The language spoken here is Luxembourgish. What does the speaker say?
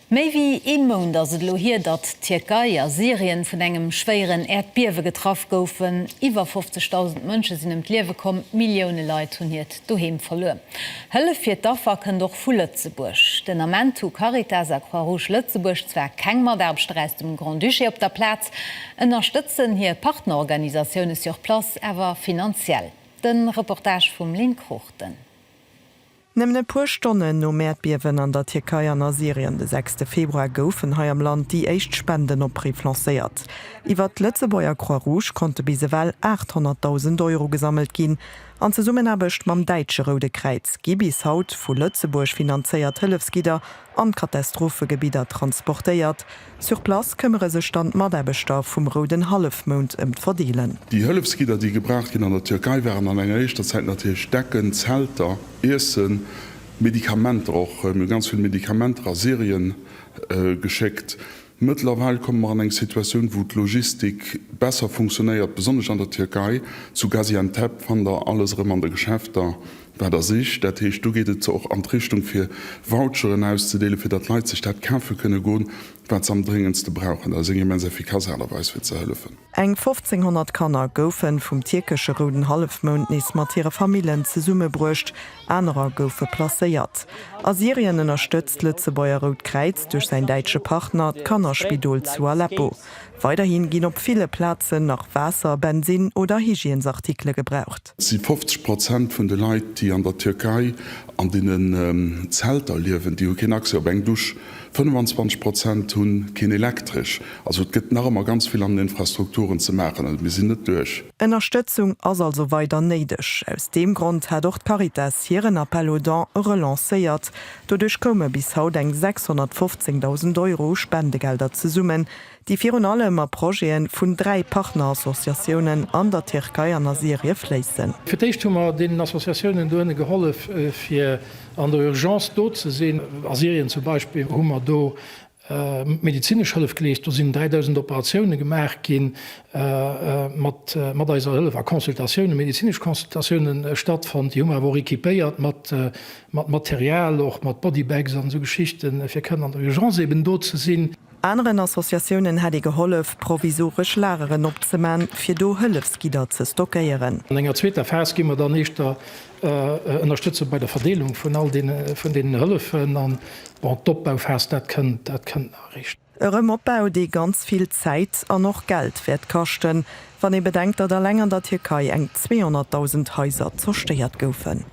Mei wie Emon dat se lo hier dat Türkei a Syrien vun engem schwéieren Erdbiewe getraf goufen, iwwer 50.000 Mënsche sinn d'Liewe kom, Millioune Leiit hunn hiet doheem verloren. Hëlle fir d'Afaken doch vu Lëtzeburg. Den Amentu Caritas a Croix-Rouge Lëtzeburg zwer keng Maderbstreis dem Grand Duché op der Platz, ënnerstëtzen hier Partnerorganisaioune sur Plas ewer finanziell. Den Reportage vum Linkruchten. Nemne puer Stonnen no Mäerdbiewen an der Türkei an Syrien de 6. Februar goufen hai am Land die echt Spenden op Brief lancéiert. Iwer d'Lëtzebauer Croix-Rouge konnte bisewell 800.000 € gesammelt ginn. An ze Summen abecht mam Deitsche Rode Kreiz Gibis haut vu Lëtzeburg finanzéiert Hëllefskider an Katastrophegebieter transportéiert. Sur Plas këmmere se stand Maderbestoff vum Roden Halfmond verdeelen. Die Hëllefskider, die gebracht gin an der Türkei waren an enger echtter Zeit natürlich Decken, Zelter, Essen, Medikamente auch mit ganz viel Medikamente aus Syrien geschickt. Mittlerweile kommen wir an eine Situation, wo die Logistik besser funktioniert, besonders an der Türkei. Zu Gaziantep fand da alles an der Geschäfte bei der Sicht. Das heißt, du geht es auch an die Richtung für Voucheren auszudelen, für das Leute sich das kaufen können gehen, was sie am dringendsten brauchen. Also immens effikazerweise für zu helfen. Eng 1500 Kanner goufen vum türkesche Roden Halfmond nis mat ihre Familien ze Summe brucht, anderer goufe placéiert. Syrien ënnerstëtzt Lëtzebauer Rot Kreiz durch sein deitsche Partner Kannerspidol zu Aleppo. Weiterhin ginn op viele Plätze nach Wasser, Benzin oder Hygieensartikel gebraucht. Sie 50% vun de Leiit, die an der Türkei an denen Zelter liewen, die keine Aktie op eng duch, 25% hunn kein elektrisch. Also es gibt noch immer ganz viel an den Infrastrukturen zu machen. Wir sind nicht durch. Unterstützung ist also weiter neidisch. Aus dem Grund hat auch Caritas hier einen Appel aux dons relanciert. Dadurch kommen bis heute 615.000 € Spendegelder zusammen, die für allem Projekte von 3 Partnerassoziationen an der Türkei und Syrien fließen. Für das haben wir den Assoziationen geholfen, für an der Urgenz dort zu sehen. Syrien zum Beispiel haben wir da medizinisch Hilfe gelegt. Da sind 3000 Operationen gemacht mit dieser Hilfe, Konsultationen, medizinische Konsultationen stattfanden. Die haben wir equipiert mit Material, auch mit Bodybags und so Geschichten. Wir können an der Urgenz eben dort zu sehen. Anderen Assoziationen hat geholfen, provisorisch Lehrerinnen aufzunehmen, für die Hilfsgider zu stockieren. In einer zweiten Phase geben wir dann nicht Unterstützung bei der Verdelung von all den Hilfen an Abbauphase, das kann errichten. Ein Abbau, der ganz viel Zeit und noch Geld wird kosten, wenn ihr bedenkt, dass länger in der Türkei 200.000 Häuser zerstört wurden.